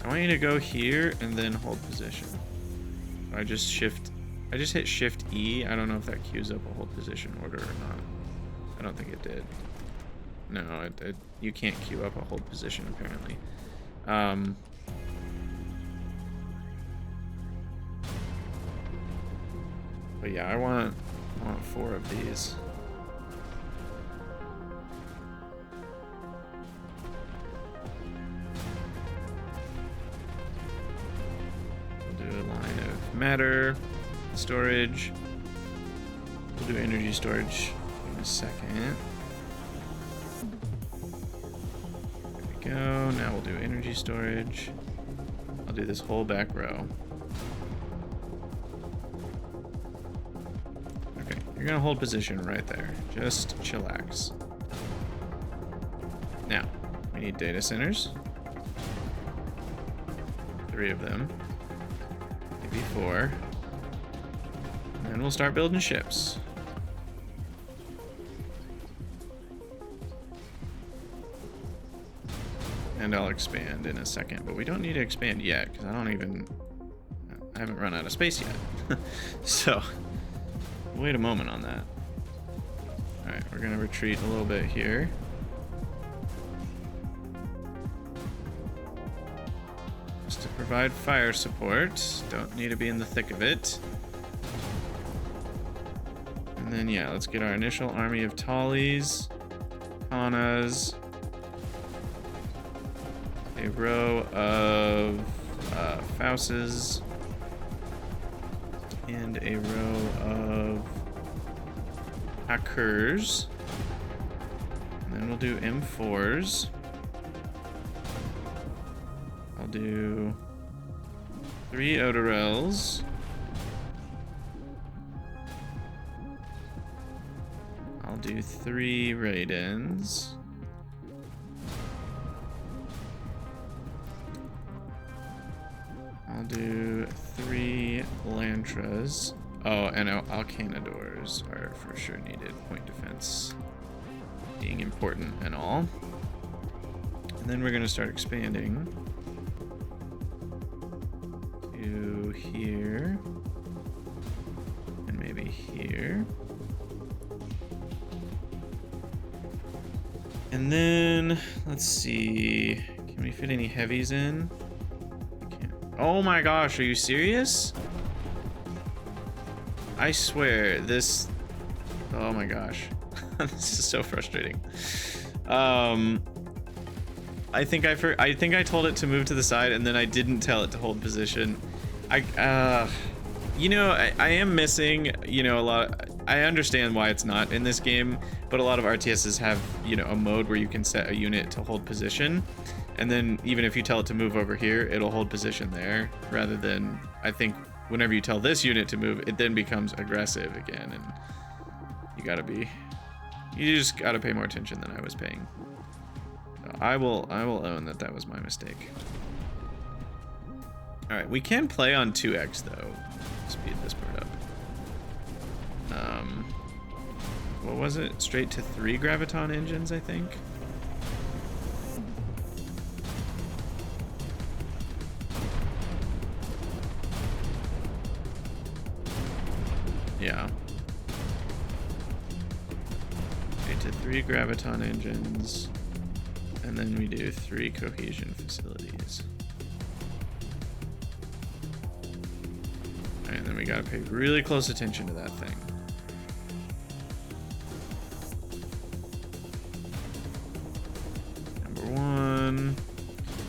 [SPEAKER 1] I want you to go here and then hold position. I just hit Shift E. I don't know if that queues up a hold position order or not. I don't think it did. No, you can't queue up a hold position apparently. But yeah, I want 4 of these. We'll do a line of matter storage. We'll do energy storage in a second. There we go. Now we'll do energy storage. I'll do this whole back row. You're gonna hold position right there. Just chillax. Now, we need data centers. 3 of them. Maybe 4. And then we'll start building ships. And I'll expand in a second, but we don't need to expand yet, because I I haven't run out of space yet. So, wait a moment on that. Alright, we're gonna retreat a little bit here. Just to provide fire support. Don't need to be in the thick of it. And then, yeah, let's get our initial army of Tallies, Kanas, a row of Fauces, and a row of Hackers. And then we'll do M4s. I'll do 3 Odorels. I'll do 3 Raidens. I'll do 3 Lantras. Oh, and Alcanadors are for sure needed. Point defense being important and all. And then we're going to start expanding to here. And maybe here. And then, let's see. Can we fit any heavies in? We can't. Oh my gosh, are you serious? I swear, this... Oh my gosh. This is so frustrating. I think I told it to move to the side, and then I didn't tell it to hold position. You know, I am missing, you know, a lot. I understand why it's not in this game, but a lot of RTSs have, you know, a mode where you can set a unit to hold position, and then even if you tell it to move over here, it'll hold position there, rather than, I think, whenever you tell this unit to move, it then becomes aggressive again, and you just gotta pay more attention than I was paying. So I will own that was my mistake. All right, we can play on 2x though. Speed this part up. What was it? Straight to 3 Graviton engines, I think. Yeah. Straight to 3 Graviton engines, and then we do 3 cohesion facilities. And then we gotta pay really close attention to that thing. Number 1.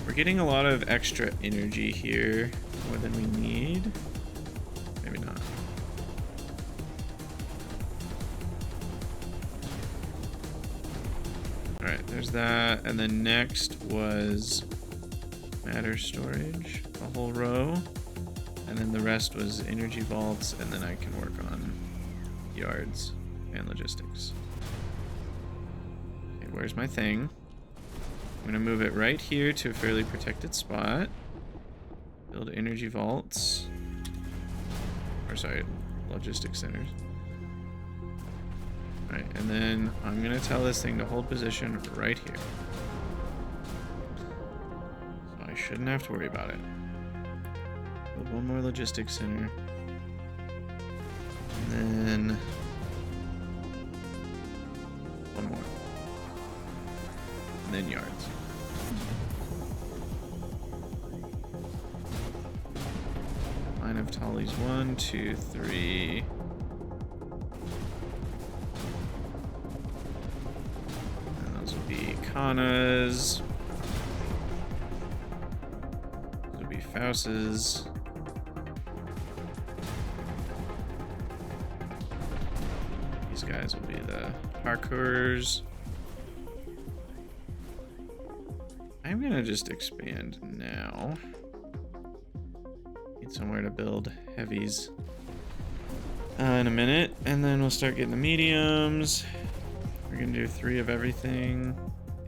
[SPEAKER 1] We're getting a lot of extra energy here, more than we need. Maybe not. Alright, there's that. And then next was matter storage, a whole row. And then the rest was energy vaults, and then I can work on yards and logistics. Okay, where's my thing? I'm gonna move it right here to a fairly protected spot. Build energy vaults. Or sorry, logistics centers. Alright, and then I'm gonna tell this thing to hold position right here. So I shouldn't have to worry about it. Build 1 more logistics center. And then 1 more. And then yards. Line of Tallies 1, 2, 3. And those will be Kanas. Those will be Fauces. These guys will be the parkours. I'm gonna just expand now. Need somewhere to build heavies in a minute, and then we'll start getting the mediums. We're gonna do 3 of everything.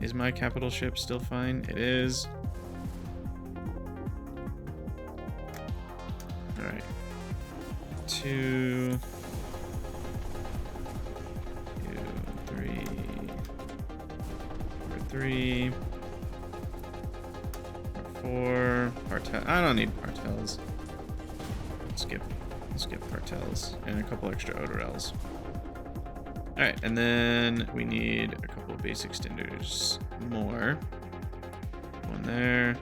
[SPEAKER 1] Is my capital ship still fine? It is. All right. 2, 3, 3, 4. Partel. I don't need Partels. skip cartels and a couple extra odorels. Alright, and then we need a couple of base extenders more. One there,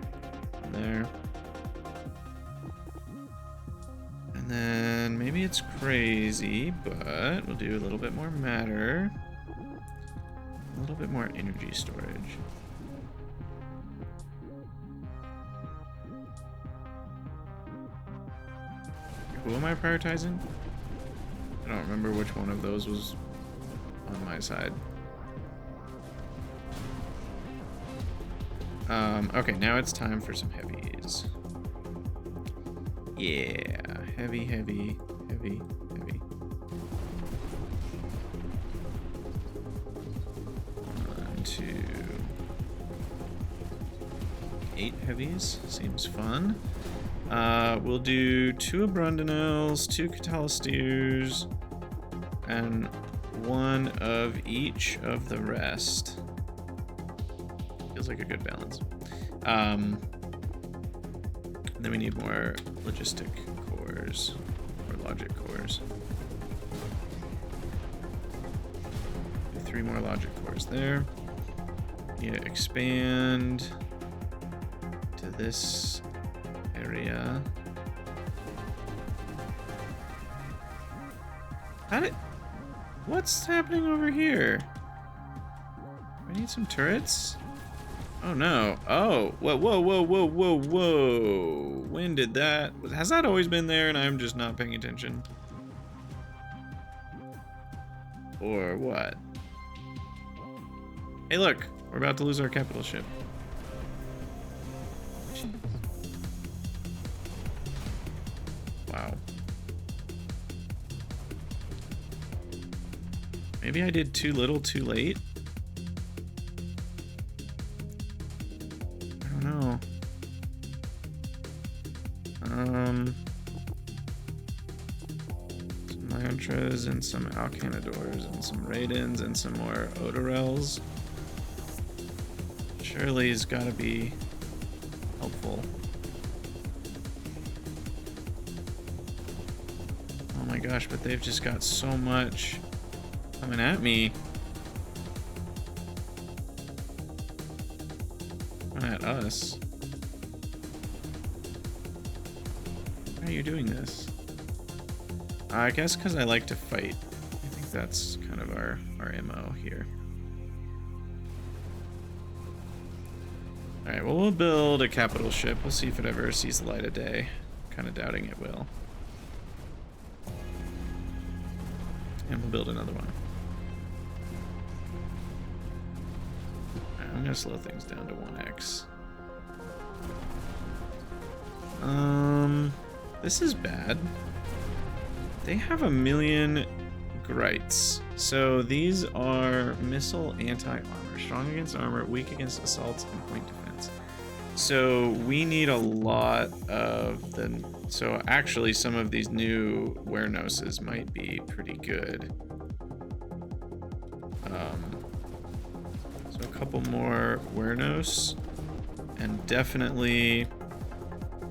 [SPEAKER 1] one there. And then maybe it's crazy, but we'll do a little bit more matter. A little bit more energy storage. Who am I prioritizing? I don't remember which one of those was on my side. Okay, now it's time for some heavies. Yeah, heavy, heavy, heavy, heavy. 1, 2, 8 heavies. Seems fun. We'll do 2 Abrundinels, 2 Catalysteers, and 1 of each of the rest. Feels like a good balance. Then we need more logistic cores, or logic cores. 3 more logic cores there. Need to expand to this area. What's happening over here? I need some turrets? Oh no. Oh, whoa, whoa, whoa, whoa, whoa, whoa. When did that? Has that always been there and I'm just not paying attention? Or what? Hey look, we're about to lose our capital ship. Jeez. Wow. Maybe I did too little too late? I don't know. Some Lantras and some Alcanadors and some Raidens and some more Odorels. Surely's gotta be helpful. Oh my gosh, but they've just got so much coming at me. At us. Why are you doing this? I guess because I like to fight. I think that's kind of our MO here. Alright, well, we'll build a capital ship. We'll see if it ever sees the light of day. Kind of doubting it will. And we'll build another one. Alright, I'm gonna slow things down to 1x. This is bad. They have 1,000,000 Grites. So these are missile anti-armor. Strong against armor, weak against assaults, and point defense. So we need a lot of the... So actually some of these new Wernoses might be pretty good. So a couple more Wernos. And definitely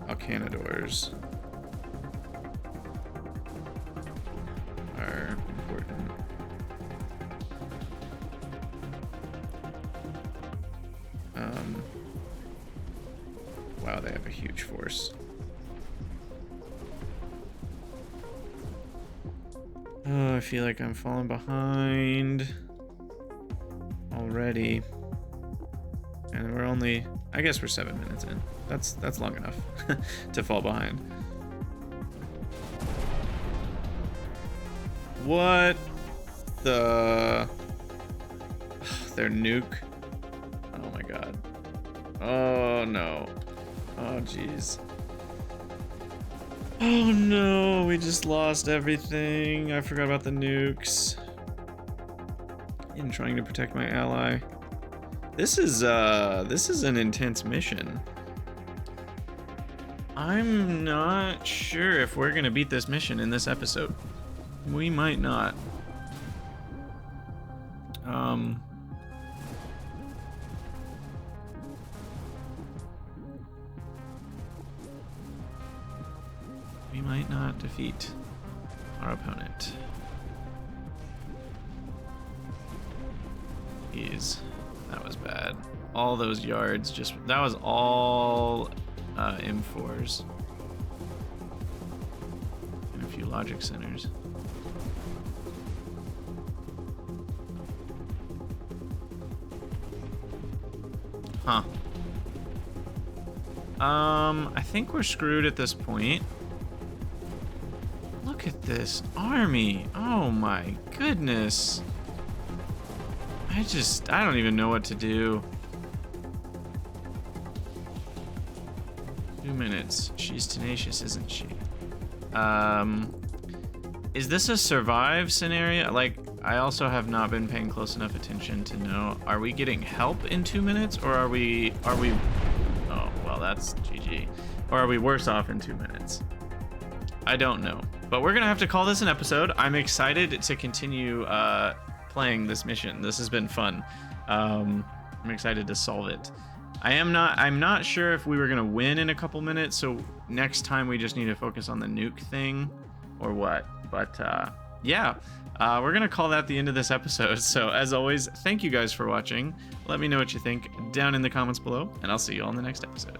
[SPEAKER 1] Alcanadors are important. Wow, they have a huge force. Oh, I feel like I'm falling behind already. And we're only, I guess we're 7 minutes in. That's long enough to fall behind. What the? Their nuke. Oh my god. Oh no. Oh jeez. Oh no, we just lost everything. I forgot about the nukes. In trying to protect my ally. This is an intense mission. I'm not sure if we're gonna beat this mission in this episode. We might not. we might not defeat our opponent. Jeez, that was bad. All those yards, that was all M4s. And a few logic centers. Huh. I think we're screwed at this point. Look at this army. Oh my goodness. I don't even know what to do. 2 minutes. She's tenacious, isn't she? Is this a survive scenario? Like, I also have not been paying close enough attention to know, are we getting help in 2 minutes, or are we, oh, well, that's GG. Or are we worse off in 2 minutes? I don't know, but we're gonna have to call this an episode. I'm excited to continue playing this mission. This has been fun. I'm excited to solve it. I'm not sure if we were gonna win in a couple minutes, so next time we just need to focus on the nuke thing or what. But yeah, we're gonna call that the end of this episode. So as always, thank you guys for watching. Let me know what you think down in the comments below, and I'll see you all in the next episode.